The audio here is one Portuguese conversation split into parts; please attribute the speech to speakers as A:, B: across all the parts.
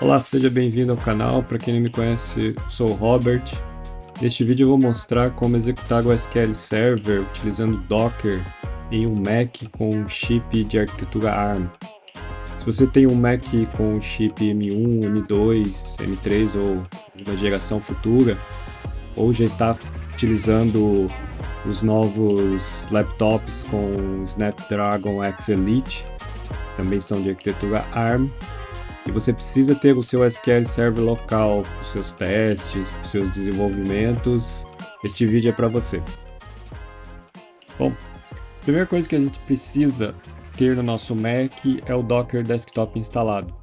A: Olá, seja bem-vindo ao canal. Para quem não me conhece, sou o Robert. Neste vídeo eu vou mostrar como executar o SQL Server utilizando Docker em um Mac com um chip de arquitetura ARM. Se você tem um Mac com chip M1, M2, M3 ou uma geração futura, ou já está utilizando os novos laptops com Snapdragon X Elite, também são de arquitetura ARM, e você precisa ter o seu SQL Server local para os seus testes, para os seus desenvolvimentos, este vídeo é para você. Bom, a primeira coisa que a gente precisa ter no nosso Mac é o Docker Desktop instalado.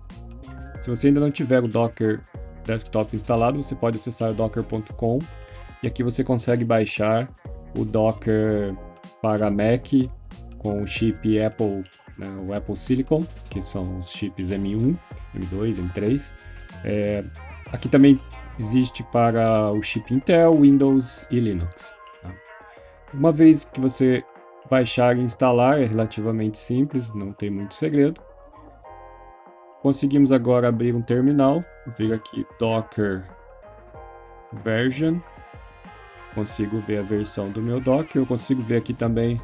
A: Se você ainda não tiver o Docker Desktop instalado, você pode acessar docker.com e aqui você consegue baixar o Docker para Mac com o chip Apple, né, o Apple Silicon, que são os chips M1, M2, M3. Aqui também existe para o chip Intel, Windows e Linux. Tá? Uma vez que você baixar e instalar, é relativamente simples, não tem muito segredo. Conseguimos agora abrir um terminal, vir aqui Docker Version, consigo ver a versão do meu Docker, eu consigo ver aqui também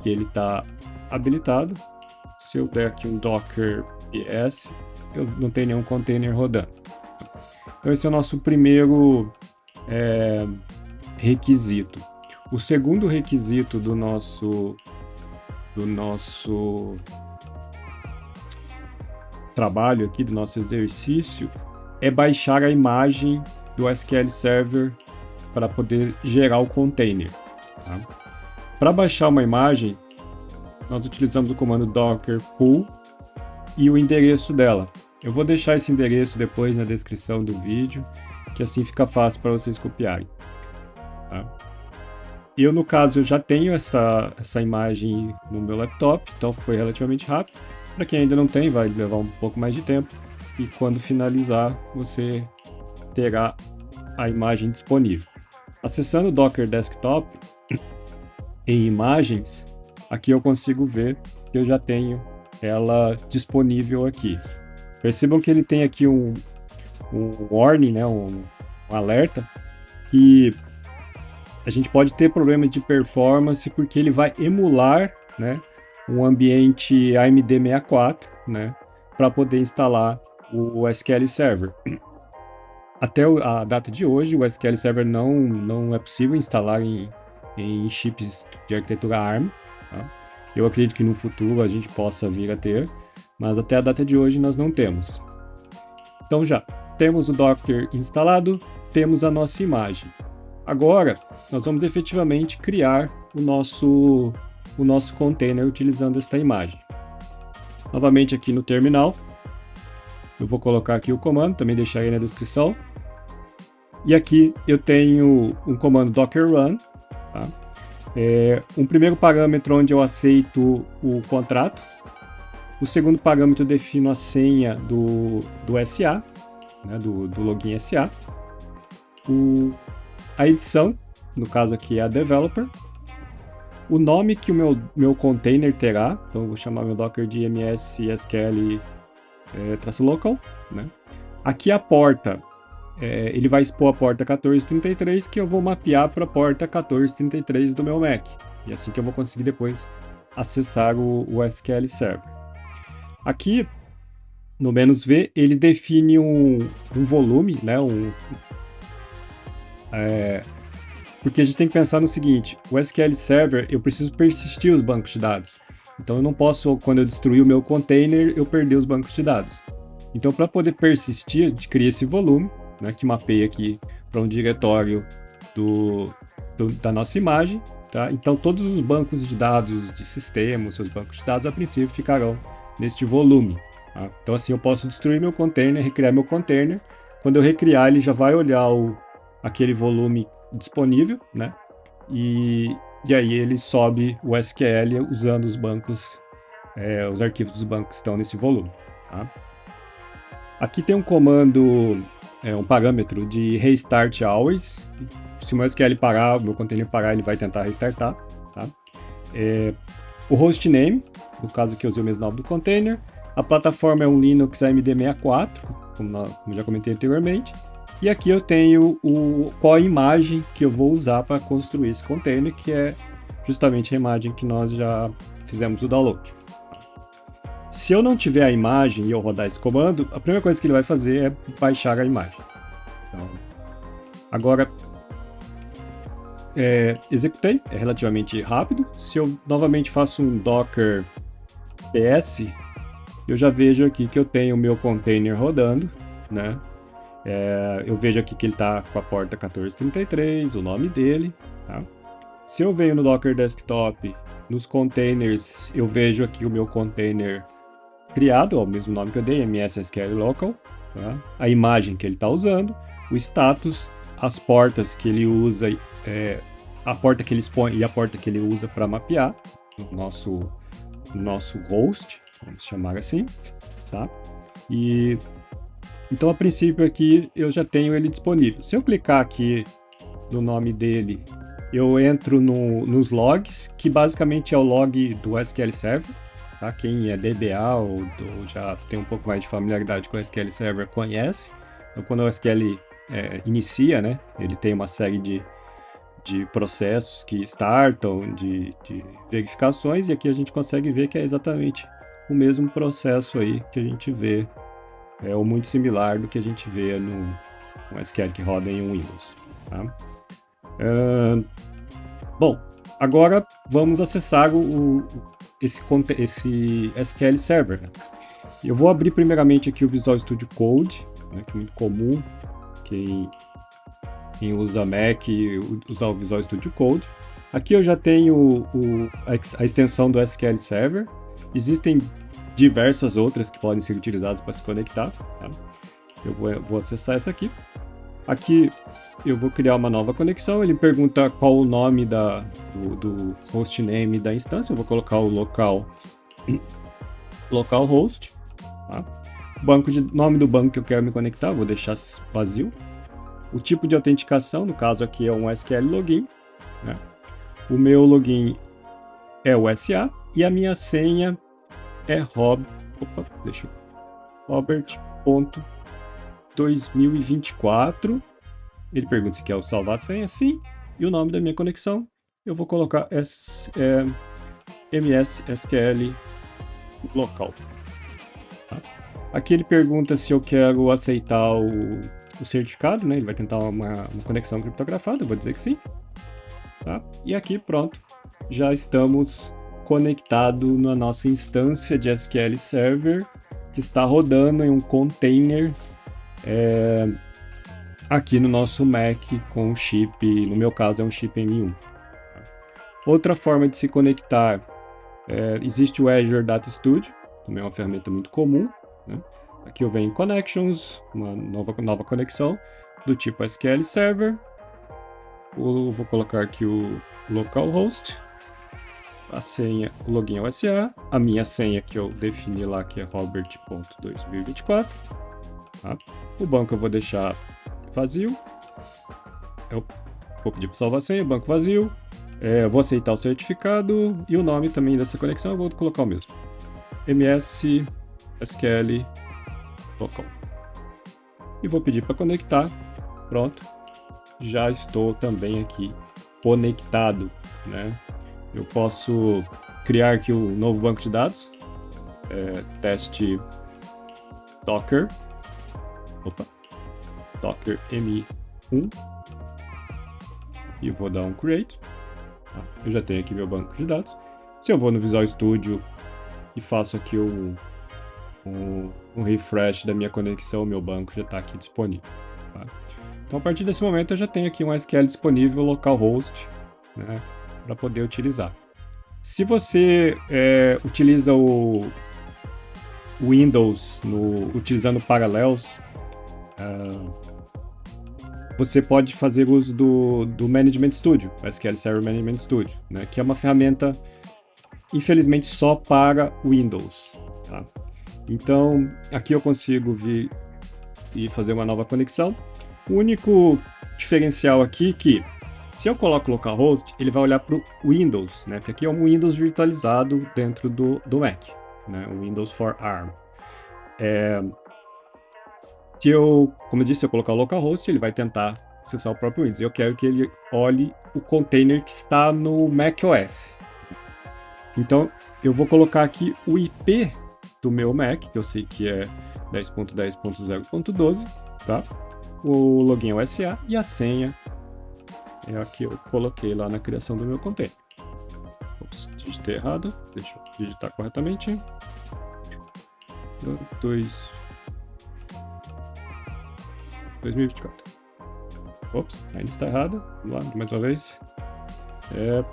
A: que ele está habilitado. Se eu der aqui um Docker PS, eu não tenho nenhum container rodando. Então esse é o nosso primeiro requisito. O segundo requisito do nosso trabalho aqui, do nosso exercício, é baixar a imagem do SQL Server para poder gerar o container. Tá? Para baixar uma imagem, nós utilizamos o comando docker pull e o endereço dela. Eu vou deixar esse endereço depois na descrição do vídeo, que assim fica fácil para vocês copiarem. Tá? Eu, no caso, eu já tenho essa imagem no meu laptop, então foi relativamente rápido. Para quem ainda não tem, vai levar um pouco mais de tempo. E quando finalizar, você terá a imagem disponível. Acessando o Docker Desktop, em imagens, aqui eu consigo ver que eu já tenho ela disponível aqui. Percebam que ele tem aqui um warning, né, um alerta, e a gente pode ter problema de performance porque ele vai emular, né, um ambiente AMD64, né, para poder instalar o SQL Server. Até a data de hoje, o SQL Server não é possível instalar em chips de arquitetura ARM. Tá? Eu acredito que no futuro a gente possa vir a ter, mas até a data de hoje nós não temos. Então já temos o Docker instalado, temos a nossa imagem. Agora nós vamos efetivamente criar o nosso container utilizando esta imagem. Novamente aqui no terminal, eu vou colocar aqui o comando, também deixarei na descrição. E aqui eu tenho um comando docker run. Tá? Um primeiro parâmetro onde eu aceito o contrato. O segundo parâmetro eu defino a senha do SA, né, do login SA. A edição, no caso aqui é a developer. O nome que o meu container terá, então eu vou chamar meu docker de ms_sql -local. Né? Aqui a porta. Ele vai expor a porta 1433, que eu vou mapear para a porta 1433 do meu Mac. E assim que eu vou conseguir depois acessar o SQL Server. Aqui, no "-v", ele define um volume, né? Porque a gente tem que pensar no seguinte, o SQL Server, eu preciso persistir os bancos de dados. Então eu não posso, quando eu destruir o meu container, eu perder os bancos de dados. Então para poder persistir, a gente cria esse volume, né, que mapeia aqui para um diretório da nossa imagem. Tá? Então todos os bancos de dados de sistema, os seus bancos de dados, a princípio ficarão neste volume. Tá? Então assim eu posso destruir meu container, recriar meu container. Quando eu recriar, ele já vai olhar aquele volume disponível, né? E aí ele sobe o SQL usando os bancos, os arquivos dos bancos que estão nesse volume. Tá? Aqui tem um comando, um parâmetro de restart always. Se o meu SQL parar, o meu container parar, ele vai tentar restartar. Tá? O hostname, no caso aqui eu usei o mesmo nome do container. A plataforma é um Linux AMD64. como já comentei anteriormente. E aqui eu tenho qual a imagem que eu vou usar para construir esse container, que é justamente a imagem que nós já fizemos o download. Se eu não tiver a imagem e eu rodar esse comando, a primeira coisa que ele vai fazer é baixar a imagem. Então, agora, executei, é relativamente rápido. Se eu novamente faço um docker ps, eu já vejo aqui que eu tenho o meu container rodando, né? Eu vejo aqui que ele está com a porta 1433, o nome dele, tá? Se eu venho no Docker Desktop, nos containers, eu vejo aqui o meu container criado, o mesmo nome que eu dei, MSSQL Local, tá? A imagem que ele está usando, o status, as portas que ele usa, a porta que ele expõe e a porta que ele usa para mapear o nosso host, vamos chamar assim, tá? Então, a princípio aqui, eu já tenho ele disponível. Se eu clicar aqui no nome dele, eu entro nos logs, que basicamente é o log do SQL Server. Tá? Quem é DBA ou já tem um pouco mais de familiaridade com o SQL Server conhece. Então, quando o SQL inicia, né, ele tem uma série de processos que startam, de verificações, e aqui a gente consegue ver que é exatamente o mesmo processo aí que a gente vê, ou muito similar do que a gente vê no SQL que roda em Windows. Tá? Bom, agora vamos acessar esse SQL Server. Né? Eu vou abrir primeiramente aqui o Visual Studio Code, né, que é muito comum quem usa Mac usar o Visual Studio Code. Aqui eu já tenho a extensão do SQL Server. Existem diversas outras que podem ser utilizadas para se conectar. Tá? Eu vou acessar essa aqui. Aqui eu vou criar uma nova conexão. Ele pergunta qual o nome do hostname da instância. Eu vou colocar o localhost. Tá? Nome do banco que eu quero me conectar, vou deixar vazio. O tipo de autenticação, no caso aqui é um SQL Login. Né? O meu login é o SA e a minha senha é Robert.2024. Ele pergunta se quer salvar a senha, sim. E o nome da minha conexão, eu vou colocar MSSQL local. Tá? Aqui ele pergunta se eu quero aceitar o certificado, né? Ele vai tentar uma conexão criptografada, eu vou dizer que sim. Tá? E aqui, pronto, já estamos conectados na nossa instância de SQL Server, que está rodando em um container aqui no nosso Mac com um chip, no meu caso é um chip M1. Outra forma de se conectar, existe o Azure Data Studio, também é uma ferramenta muito comum. Né? Aqui eu venho em Connections, uma nova conexão do tipo SQL Server. Eu vou colocar aqui o localhost, a senha, o login é o SA, a minha senha que eu defini lá que é Robert.2024. Tá? O banco eu vou deixar vazio. Eu vou pedir para salvar a senha, banco vazio. Eu vou aceitar o certificado e o nome também dessa conexão eu vou colocar o mesmo. MS SQL local. E vou pedir para conectar. Pronto. Já estou também aqui conectado, né? Eu posso criar aqui um novo banco de dados, teste Docker, Docker M1, e vou dar um create. Tá? Eu já tenho aqui meu banco de dados. Se eu vou no Visual Studio e faço aqui um refresh da minha conexão, meu banco já está aqui disponível. Tá? Então, a partir desse momento, eu já tenho aqui um SQL disponível, localhost, né, para poder utilizar. Se você utiliza o Windows utilizando Parallels, você pode fazer uso do Management Studio, o SQL Server Management Studio, né, que é uma ferramenta, infelizmente, só para Windows. Tá? Então, aqui eu consigo vir e fazer uma nova conexão. O único diferencial aqui é que, se eu coloco localhost, ele vai olhar para o Windows, né? Porque aqui é um Windows virtualizado dentro do Mac, né? O Windows for ARM. como eu disse, se eu colocar o localhost, ele vai tentar acessar o próprio Windows. Eu quero que ele olhe o container que está no macOS. Então, eu vou colocar aqui o IP do meu Mac, que eu sei que é 10.10.0.12, tá? O login é o SA e a senha é a que eu coloquei lá na criação do meu container. Ops, digitei errado. Deixa eu digitar corretamente. 2024. Ops, ainda está errado. Vamos lá, mais uma vez. É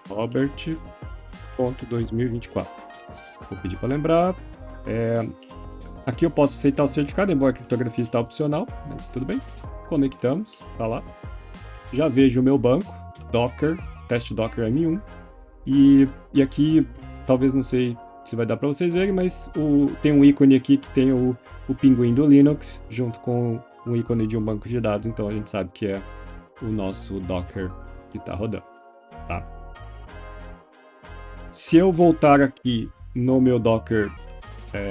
A: Robert.2024. Vou pedir para lembrar. Aqui eu posso aceitar o certificado, embora a criptografia está opcional, mas tudo bem. Conectamos, tá lá. Já vejo o meu banco, Docker, teste Docker M1. E aqui, talvez não sei se vai dar para vocês verem, mas tem um ícone aqui que tem o pinguim do Linux, junto com um ícone de um banco de dados, então a gente sabe que é o nosso Docker que está rodando. Tá? Se eu voltar aqui no meu Docker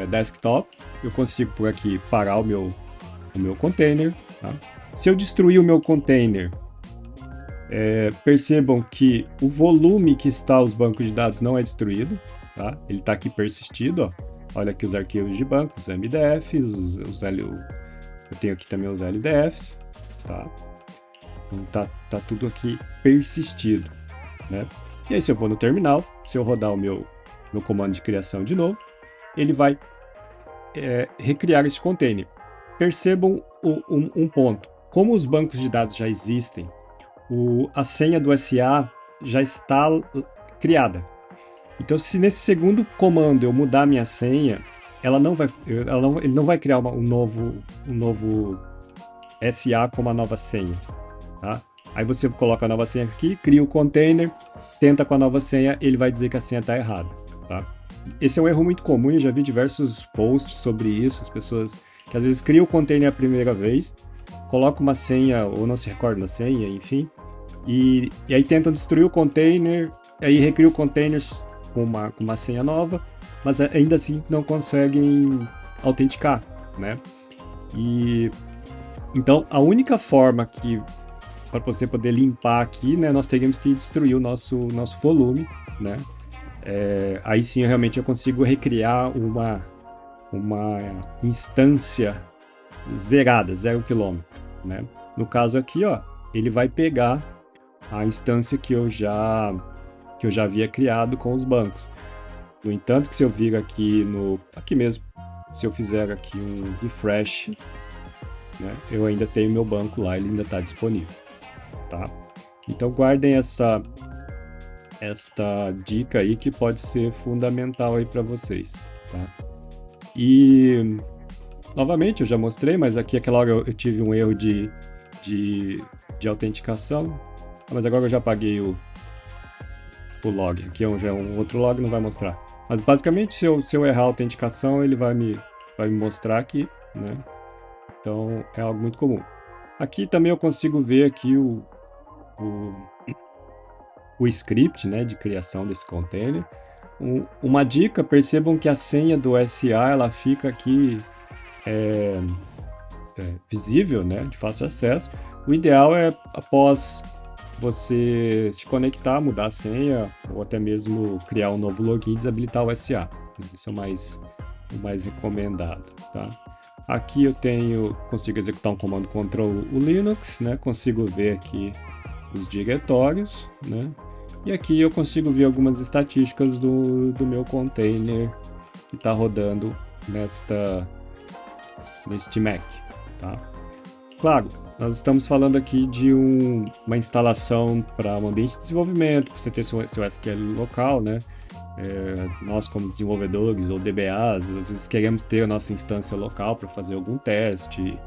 A: desktop, eu consigo por aqui parar o meu container. Tá? Se eu destruir o meu container, percebam que o volume que está os bancos de dados não é destruído. Tá? Ele está aqui persistido. Ó. Olha aqui os arquivos de banco, os MDFs, eu tenho aqui também os LDFs. Tá? Então tá tudo aqui persistido. Né? E aí se eu for no terminal, se eu rodar o meu comando de criação de novo, ele vai recriar esse container. Percebam um ponto. Como os bancos de dados já existem, a senha do SA já está criada. Então, se nesse segundo comando eu mudar a minha senha, ele não vai criar um novo SA com uma nova senha. Tá? Aí você coloca a nova senha aqui, cria o container, tenta com a nova senha, ele vai dizer que a senha está errada. Tá? Esse é um erro muito comum, eu já vi diversos posts sobre isso, as pessoas que às vezes criam o container a primeira vez, colocam uma senha ou não se recordam da senha, enfim, e aí tentam destruir o container, aí recriam o container com uma senha nova, mas ainda assim não conseguem autenticar, né? E então a única forma que para você poder limpar aqui, né, nós teríamos que destruir o nosso volume, né? Aí sim realmente eu consigo recriar uma instância zerada, 0 km, né? No caso aqui, ó, ele vai pegar a instância que eu já havia criado com os bancos. No entanto, que se eu vir aqui mesmo, se eu fizer aqui um refresh, né, eu ainda tenho meu banco lá, ele ainda está disponível, tá? Então guardem esta dica aí que pode ser fundamental aí para vocês, tá? E novamente eu já mostrei, mas aqui aquela hora eu tive um erro de autenticação, mas agora eu já apaguei o log. Aqui já é um outro log, não vai mostrar. Mas basicamente se eu errar a autenticação, ele vai me mostrar aqui, né? Então é algo muito comum. Aqui também eu consigo ver aqui o script, né, de criação desse container. Uma dica, percebam que a senha do SA ela fica aqui visível, né, de fácil acesso. O ideal é, após você se conectar, mudar a senha, ou até mesmo criar um novo login e desabilitar o SA. Isso é o mais recomendado, tá? Aqui eu consigo executar um comando contra o Linux, né? Consigo ver aqui os diretórios, né? E aqui eu consigo ver algumas estatísticas do meu container que está rodando neste Mac, tá? Claro, nós estamos falando aqui de uma instalação para um ambiente de desenvolvimento, para você ter seu SQL local, né? Nós como desenvolvedores ou DBAs, às vezes queremos ter a nossa instância local para fazer algum teste,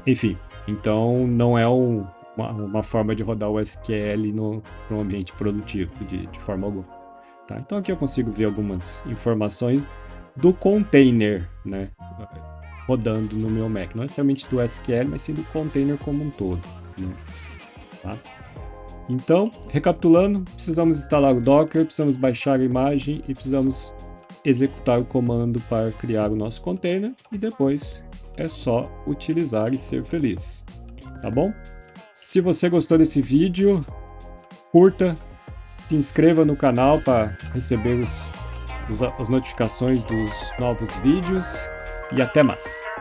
A: enfim, então não é uma forma de rodar o SQL no ambiente produtivo de forma alguma. Tá? Então aqui eu consigo ver algumas informações do container, né, rodando no meu Mac, não necessariamente do SQL, mas sim do container como um todo, né? Tá? Então, recapitulando, precisamos instalar o Docker, precisamos baixar a imagem e precisamos executar o comando para criar o nosso container e depois é só utilizar e ser feliz, tá bom? Se você gostou desse vídeo, curta, se inscreva no canal para receber as notificações dos novos vídeos e até mais!